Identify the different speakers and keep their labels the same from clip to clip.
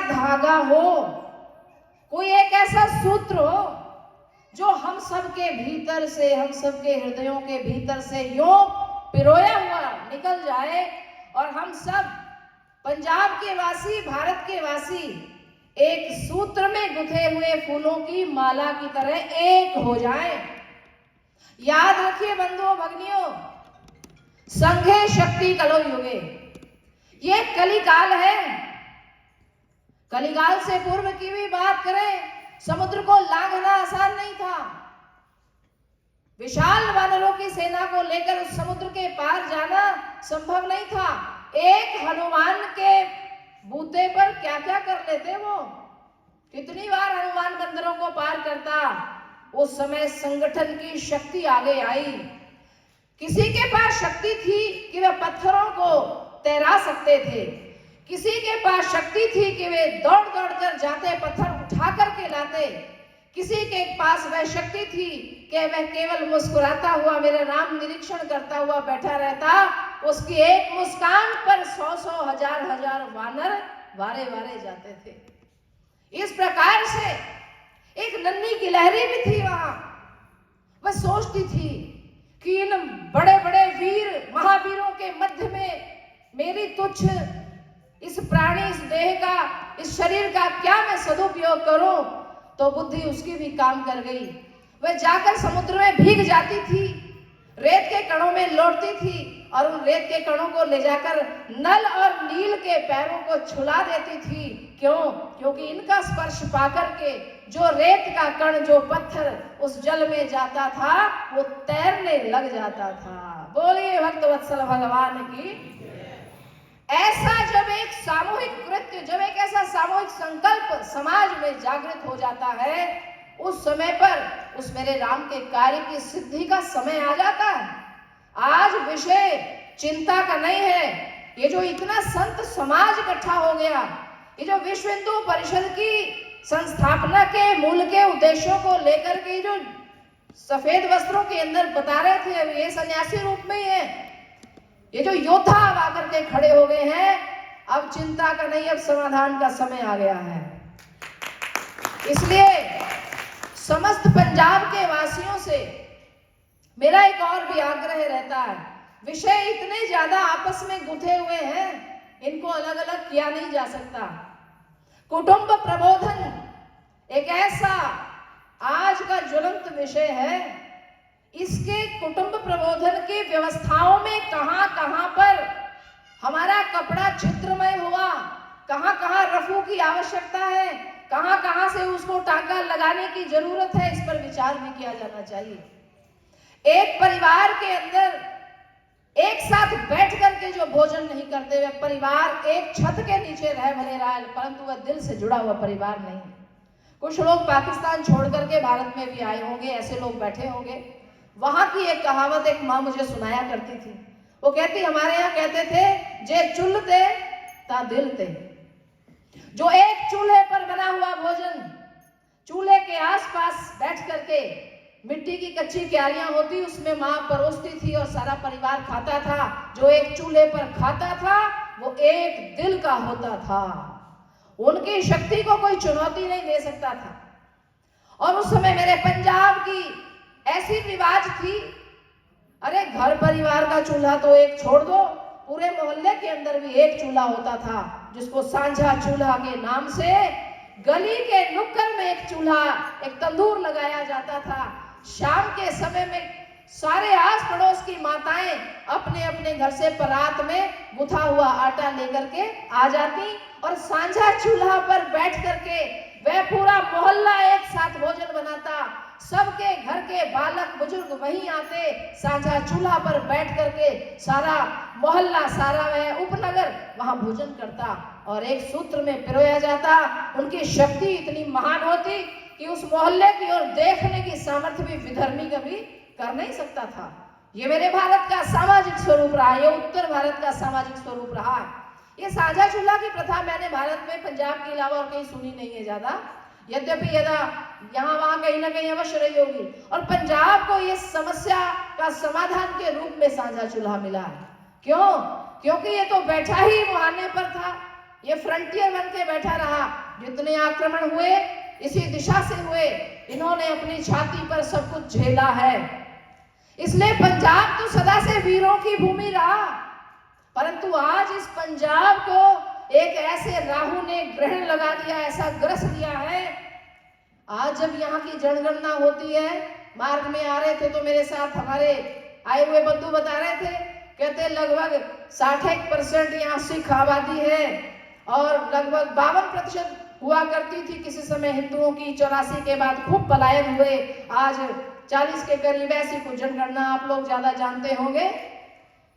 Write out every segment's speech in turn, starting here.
Speaker 1: धागा हो, कोई एक ऐसा सूत्र हो जो हम सबके भीतर से, हम सबके हृदयों के भीतर से यूं पिरोया हुआ निकल जाए और हम सब पंजाब के वासी, भारत के वासी एक सूत्र में गुथे हुए फूलों की माला की तरह एक हो जाए। याद रखिए बंधुओं भगिनियों, संघे शक्ति कलो युगे, ये कलिकाल है। कलिकाल से पूर्व की भी बात करें, समुद्र को लांघना आसान नहीं था। विशाल वानरों की सेना को लेकर उस समुद्र के पार जाना संभव नहीं था। एक हनुमान के बूते पर क्या क्या कर लेते वो, कितनी बार हनुमान बंदरों को पार करता। उस समय संगठन की शक्ति आगे आई। किसी के पास शक्ति थी कि वे पत्थरों को तैरा सकते थे, किसी के पास शक्ति थी कि वे दौड़ दौड़ कर जाते, पत्थर उठा करके लाते, किसी के पास वह शक्ति थी कि वह केवल मुस्कुराता हुआ मेरे नाम निरीक्षण करता हुआ बैठा रहता। उसकी एक मुस्कान पर 100-100, हजार-हजार वानर वारे वारे जाते थे। इस प्रकार से एक नन्ही गिलहरी भी थी वहां। वह सोचती थी कि इन बड़े बड़े वीर महावीरों के मध्य में मेरी तुच्छ इस प्राणी, इस देह का, इस शरीर का क्या मैं सदुपयोग करूं। तो बुद्धि उसकी भी काम कर गई। वह जाकर समुद्र में भीग जाती थी, रेत के कणों में लौटती थी और उन रेत के कणों को ले जाकर नल और नील के पैरों को छुला देती थी। क्यों? क्योंकि इनका स्पर्श पाकर के जो रेत का कण, जो पत्थर उस जल में जाता था, वो तैरने लग जाता था। बोलिए भक्त वत्सल भगवान की। ऐसा जब एक सामूहिक कृत्य, जब एक ऐसा सामूहिक संकल्प समाज में जागृत हो जाता है, उस समय पर उस मेरे राम के कार्य की सिद्धि का समय आ जाता है। आज विषय चिंता का नहीं है। ये जो इतना संत समाज इकट्ठा हो गया, ये जो विश्व हिंदू परिषद की संस्थापना के मूल के उद्देश्यों को लेकर के जो सफेद वस्त्रों के अंदर बता रहे थे, ये सन्यासी रूप में ही है। ये जो योद्धा अब आकर के खड़े हो गए हैं, अब चिंता का नहीं, अब समाधान का समय आ गया है। इसलिए समस्त पंजाब के वासियों से मेरा एक और भी आग्रह रहता है। विषय इतने ज्यादा आपस में गुथे हुए हैं, इनको अलग अलग किया नहीं जा सकता। कुटुंब प्रबोधन एक ऐसा आज का ज्वलंत विषय है। इसके कुटुंब प्रबोधन की व्यवस्थाओं में कहां कहां पर हमारा कपड़ा छिद्रमय हुआ, कहां कहां रफू की आवश्यकता है, कहां कहां से उसको टांका लगाने की जरूरत है, इस पर विचार भी किया जाना चाहिए। एक परिवार के अंदर एक साथ बैठ करके जो भोजन नहीं करते हुए परिवार एक छत के नीचे रह भले रहा है, परंतु वह दिल से जुड़ा हुआ परिवार नहीं है। कुछ लोग पाकिस्तान छोड़ करके भारत में भी आए होंगे, ऐसे लोग बैठे होंगे। वहां की एक कहावत एक माँ मुझे सुनाया करती थी। वो कहती, हमारे यहाँ कहते थे, जे चुल्ह ते ता दिल ते। जो एक चूल्हे पर बना हुआ भोजन, चूल्हे के आसपास बैठ करके मिट्टी की कच्ची क्यारियां होती, उसमें माँ परोसती थी और सारा परिवार खाता था। जो एक चूल्हे पर खाता था वो एक दिल का होता था। उनकी शक्ति को कोई चुनौती नहीं दे सकता था। और उस समय मेरे पंजाब की ऐसी रिवाज थी, अरे घर परिवार का चूल्हा तो एक छोड़ दो, पूरे मोहल्ले के अंदर भी एक चूल्हा होता था, जिसको सांझा चूल्हा के नाम से गली के नुक्कड़ में एक चूल्हा, एक तंदूर लगाया जाता था। शाम के समय में सारे आस पड़ोस की माताएं अपने अपने घर से परात में गुथा हुआ आटा लेकर के आ जाती और सांझा चूल्हा पर बैठ करके वह पूरा मोहल्ला एक साथ भोजन बनाता। सबके घर के बालक बुजुर्ग वहीं आते, सांझा चूल्हा पर बैठ करके सारा मोहल्ला, सारा वह उपनगर वहां भोजन करता और एक सूत्र में पिरोया जाता। उनकी शक्ति इतनी महान होती कि उस मोहल्ले की ओर देखने की सामर्थ्य भी विधर्मी कभी कर नहीं सकता था। ये मेरे भारत का सामाजिक स्वरूप रहा, ये उत्तर भारत का सामाजिक स्वरूप रहा। ये साझा चूल्हा की प्रथा मैंने भारत में पंजाब के अलावा और कहीं सुनी नहीं है ज्यादा, यद्यपि यहाँ वहां कहीं ना कहीं अवश्य रही होगी। और पंजाब को ये समस्या का समाधान के रूप में साझा चूल्हा मिला है। क्यों? क्योंकि ये तो बैठा ही मुहाने पर था, ये फ्रंटियर बन के बैठा रहा। जितने आक्रमण हुए इसी दिशा से हुए, इन्होंने अपनी छाती पर सब कुछ झेला है। इसलिए पंजाब तो सदा से वीरों की भूमि रहा, परंतु आज इस पंजाब को एक ऐसे राहु ने ग्रहण लगा दिया, ऐसा ग्रस लिया है। आज जब यहाँ की जनगणना होती है, मार्ग में आ रहे थे तो मेरे साथ हमारे आए हुए बंधु बता रहे थे, कहते लगभग 60% यहाँ सिख आबादी है और लगभग 52% हुआ करती थी किसी समय हिंदुओं की। 84 के बाद खूब पलायन हुए, आज 40 के करीब। ऐसी कुछ जनगणना आप लोग ज्यादा जानते होंगे।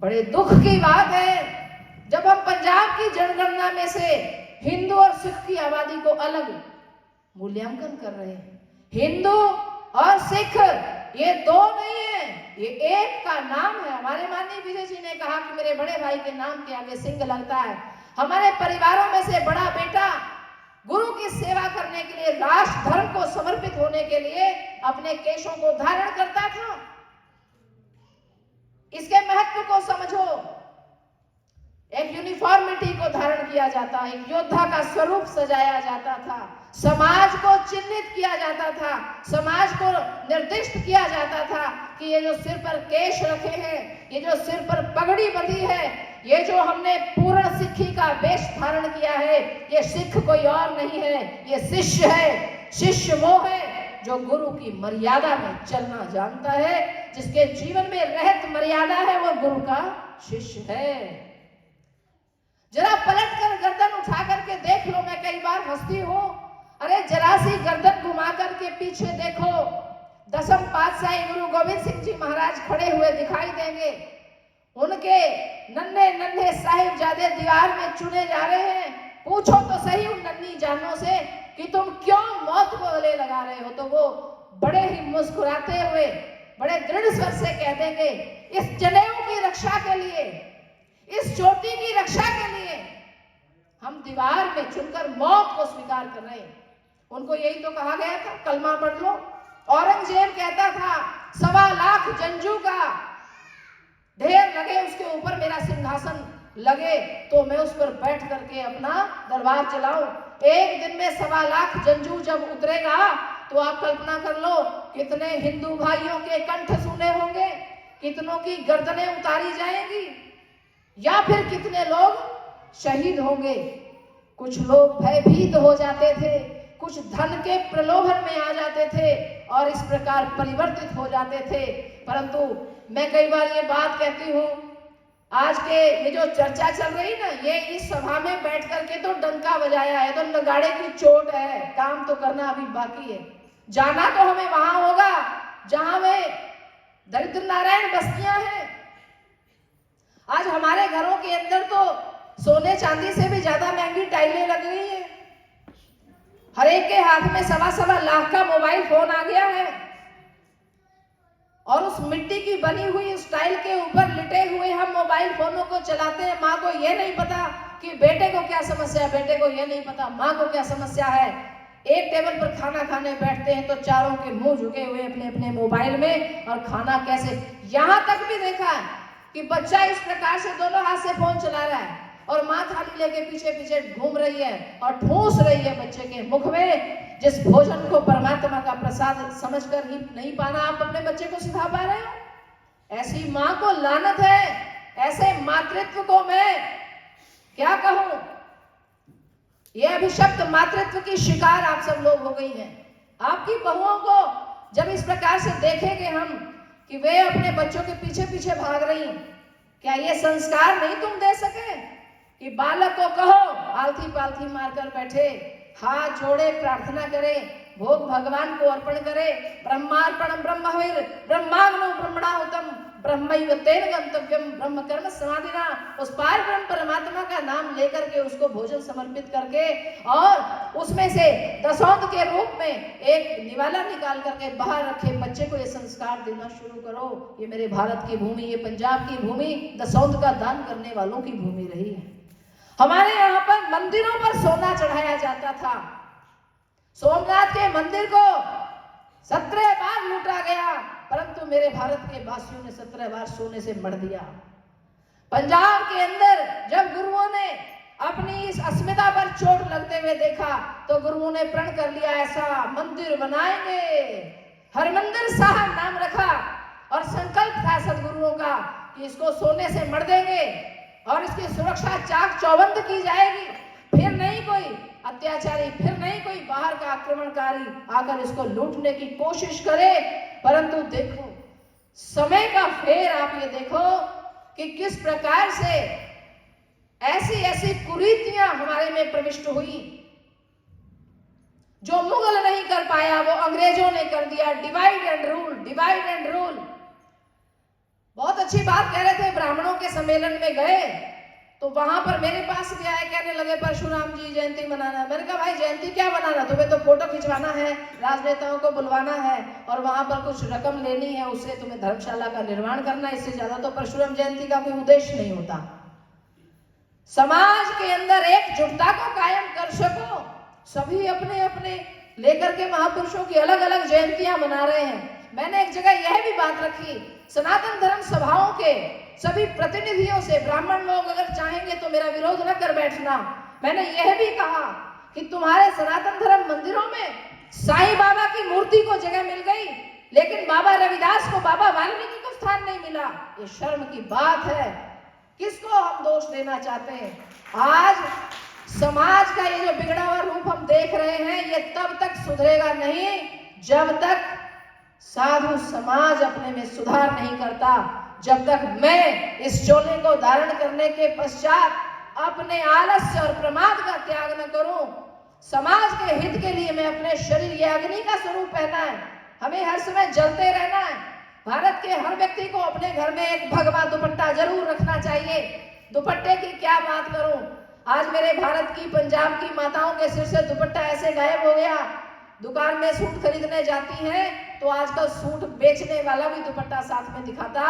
Speaker 1: बड़े दुख की बात है जब हम पंजाब की जनगणना में से हिंदू और सिख की आबादी को अलग मूल्यांकन कर रहे हैं। हिंदू और सिख ये दो नहीं है, ये एक का नाम है। हमारे माननीय विजय जी ने कहा कि मेरे बड़े भाई के नाम के आगे सिंह लगता है। हमारे परिवारों में से बड़ा बेटा गुरु की सेवा करने के लिए, राष्ट्र धर्म को समर्पित होने के लिए अपने केशों को धारण करता था। इसके महत्व को समझो। एक यूनिफॉर्मिटी को धारण किया जाता, एक योद्धा का स्वरूप सजाया जाता था, समाज को चिन्हित किया जाता था, समाज को निर्दिष्ट किया जाता था कि ये जो सिर पर केश रखे हैं, ये जो सिर पर पगड़ी बंधी है, ये जो हमने पूर्ण सिक्खी का वेश धारण किया है, ये सिख कोई और नहीं है, ये शिष्य है। शिष्य वो है जो गुरु की मर्यादा में चलना जानता है, जिसके जीवन में रहत मर्यादा है, वो गुरु का शिष्य है। जरा पलट कर गर्दन उठा करके देख लो। मैं कई बार हंसती हूँ, अरे जरा सी गर्दन घुमा करके पीछे देखो, दसम पातशाही गुरु गोविंद सिंह जी महाराज खड़े हुए दिखाई देंगे। उनके नन्हे नन्हे साहिबजादे दीवार में चुने जा रहे हैं। पूछो तो सही उन नन्ही जानों से कि तुम क्यों मौत को गले लगा रहे हो, तो वो बड़े ही मुस्कुराते हुए बड़े दृढ़ स्वर से कह देंगे, इस जनेऊ की रक्षा के लिए, इस चोटी की रक्षा के लिए हम दीवार में चुनकर मौत को स्वीकार कर रहे हैं। उनको यही तो कहा गया था, कलमा पढ़ लो। औरंगजेब कहता था 1.25 लाख जंजू का ढेर लगे, उसके ऊपर मेरा सिंहासन लगे तो मैं उस पर बैठ करके अपना दरबार चलाऊं। एक दिन में 1.25 लाख जंजू जब उतरेगा तो आप कल्पना कर लो कितने हिंदू भाइयों के कंठ सुने होंगे, कितनों की गर्दनें उतारी जाएंगी, या फिर कितने लोग शहीद होंगे। कुछ लोग भयभीत हो जाते थे, कुछ धन के प्रलोभन में आ जाते थे और इस प्रकार परिवर्तित हो जाते थे। परंतु मैं कई बार ये बात कहती हूँ, आज के ये जो चर्चा चल रही ना, ये इस सभा में बैठ करके तो डंका बजाया है, तो नगाड़े की चोट है, काम तो करना अभी बाकी है। जाना तो हमें वहां होगा जहां में दरिद्र नारायण बस्तियां हैं। आज हमारे घरों के अंदर तो सोने चांदी से भी ज्यादा महंगी टाइलें लग गई है। हर एक के हाथ में 1.25 लाख का मोबाइल फोन आ गया है और उस मिट्टी की बनी हुई स्टाइल के ऊपर लिटे हुए हम मोबाइल फोनों को चलाते हैं। माँ को यह नहीं पता कि बेटे को क्या समस्या है, बेटे को यह नहीं पता माँ को क्या समस्या है। एक टेबल पर खाना खाने बैठते हैं तो चारों के मुंह झुके हुए अपने अपने मोबाइल में, और खाना कैसे, यहां तक भी देखा है कि बच्चा इस प्रकार से दोनों हाथ से फोन चला रहा है और माँ थाली लेके पीछे पीछे घूम रही है और ठूस रही है बच्चे के मुख में। जिस भोजन को परमात्मा का प्रसाद समझकर ही नहीं पाना आप अपने बच्चे को सिखा पा रहे हो। ऐसी माँ को लानत है, ऐसे मातृत्व को मैं क्या कहूं। यह अभिशप्त मातृत्व की शिकार आप सब लोग हो गई हैं। आपकी बहुओं को जब इस प्रकार से देखेंगे हम कि वे अपने बच्चों के पीछे पीछे भाग रही, क्या ये संस्कार नहीं तुम दे सके कि बालक को कहो आलथी पालथी मारकर बैठे, हाथ जोड़े प्रार्थना करे, भोग भगवान को अर्पण करे। ब्रह्मार्पणम ब्रह्महविर् ब्रह्माग्नो ब्रह्मणाहुतम ब्रह्मैव तेन गंतव्यम ब्रह्म कर्म समाधिना। उस पार ब्रह्म परमात्मा का नाम लेकर के उसको भोजन समर्पित करके और उसमें से दसौंध के रूप में एक निवाला निकाल करके बाहर रखे बच्चे को ये संस्कार देना शुरू करो। ये मेरे भारत की भूमि, ये पंजाब की भूमि दसौंध का दान करने वालों की भूमि रही है। हमारे यहाँ पर मंदिरों पर सोना चढ़ाया जाता था। सोमनाथ के मंदिर को 17 बार लूटा गया, परंतु मेरे भारत के वासियों ने 17 बार सोने से मढ़ दिया। पंजाब के अंदर जब गुरुओं ने अपनी इस अस्मिता पर चोट लगते हुए देखा तो गुरुओं ने प्रण कर लिया, ऐसा मंदिर बनाएंगे, हरमंदिर साहब नाम रखा। और संकल्प था सदगुरुओं का कि इसको सोने से मढ़ देंगे और इसकी सुरक्षा चाक चौबंद की जाएगी। फिर नहीं कोई अत्याचारी, फिर नहीं कोई बाहर का आक्रमणकारी आकर इसको लूटने की कोशिश करे। परंतु देखो समय का फेर, आप ये देखो कि किस प्रकार से ऐसी ऐसी कुरीतियां हमारे में प्रविष्ट हुई। जो मुगल नहीं कर पाया वो अंग्रेजों ने कर दिया। Divide and rule, divide and rule. बहुत अच्छी बात कह रहे थे, ब्राह्मणों के सम्मेलन में गए तो वहां पर मेरे पास भी आए, कहने लगे परशुराम जी जयंती मनाना। मैंने कहा भाई जयंती क्या मनाना, तुम्हें तो फोटो खिंचवाना है, राजनेताओं को बुलवाना है और वहां पर कुछ रकम लेनी है, उससे तुम्हें धर्मशाला का निर्माण करना है, इससे ज्यादा तो परशुराम जयंती का कोई उद्देश्य नहीं होता। समाज के अंदर एकजुटता को कायम कर सको, सभी अपने अपने लेकर के महापुरुषों की अलग अलग जयंतियां मना रहे हैं। मैंने एक जगह यह भी बात रखी, सनातन धर्म सभाओं के सभी प्रतिनिधियों से, ब्राह्मण लोग अगर चाहेंगे तो मेरा विरोध न कर बैठना। मैंने यह भी कहा कि तुम्हारे सनातन धर्म मंदिरों में साईं बाबा की मूर्ति को जगह मिल गई, लेकिन बाबा रविदास को, बाबा वाल्मीकि को स्थान नहीं मिला। ये शर्म की बात है। किसको हम दोष देना चाहते हैं? आज समाज का ये जो बिगड़ा हुआ रूप हम देख रहे हैं, ये तब तक सुधरेगा नहीं जब तक साधु समाज अपने में सुधार नहीं करता, जब तक मैं इस चोले को धारण करने के पश्चात अपने आलस्य और प्रमाद का त्याग न करूं। समाज के हित के लिए मैं अपने शरीर, ये अग्नि का स्वरूप पहना है, हमें हर समय जलते रहना है। भारत के हर व्यक्ति को अपने घर में एक भगवा दुपट्टा जरूर रखना चाहिए। दुपट्टे की क्या बात करूं, आज मेरे भारत की, पंजाब की माताओं के सिर से दुपट्टा ऐसे गायब हो गया। दुकान में सूट खरीदने जाती हैं तो आजकल सूट बेचने वाला भी दुपट्टा साथ में दिखाता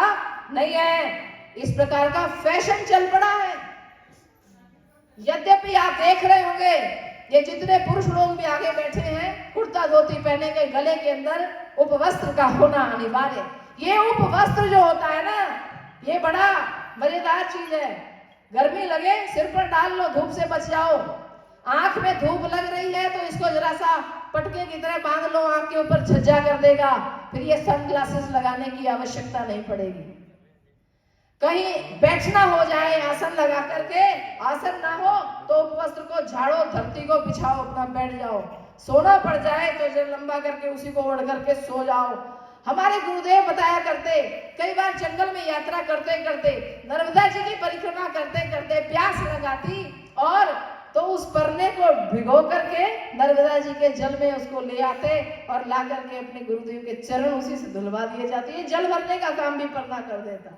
Speaker 1: नहीं है। इस प्रकार का फैशन चल पड़ा है। यद्यपि आप देख रहे होंगे ये जितने पुरुष लोग भी आगे बैठे हैं, कुर्ता धोती पहने के, गले के अंदर उपवस्त्र का होना अनिवार्य। ये उपवस्त्र जो होता है ना, ये बड़ा मजेदार चीज है। गर्मी लगे सिर पर डाल लो, धूप से बच जाओ। आंख में धूप लग रही है तो इसको जरा सा पटके की तरह बांध लो, आंख के ऊपर छज्जा कर देगा, फिर ये सनग्लासेस लगाने की आवश्यकता नहीं पड़ेगी। कहीं बैठना हो जाए आसन लगा करके, आसन ना हो तो उपवस्त्र को झाड़ो, धरती को बिछाओ, अपना बैठ जाओ। सोना पड़ जाए तो जरा लंबा करके उसी को ओढ़ करके सो जाओ। हमारे गुरुदेव बताया करते, कई बार जंगल में यात्रा करते करते, नर्मदा जी की परिक्रमा करते करते प्यास लगाती और तो उस परने को भिगो करके नर्मदा जी के जल में उसको ले आते और ला करके अपने गुरुदेव के चरण उसी से धुलवा दिए जाते। ये जल भरने का काम भी परना कर देता।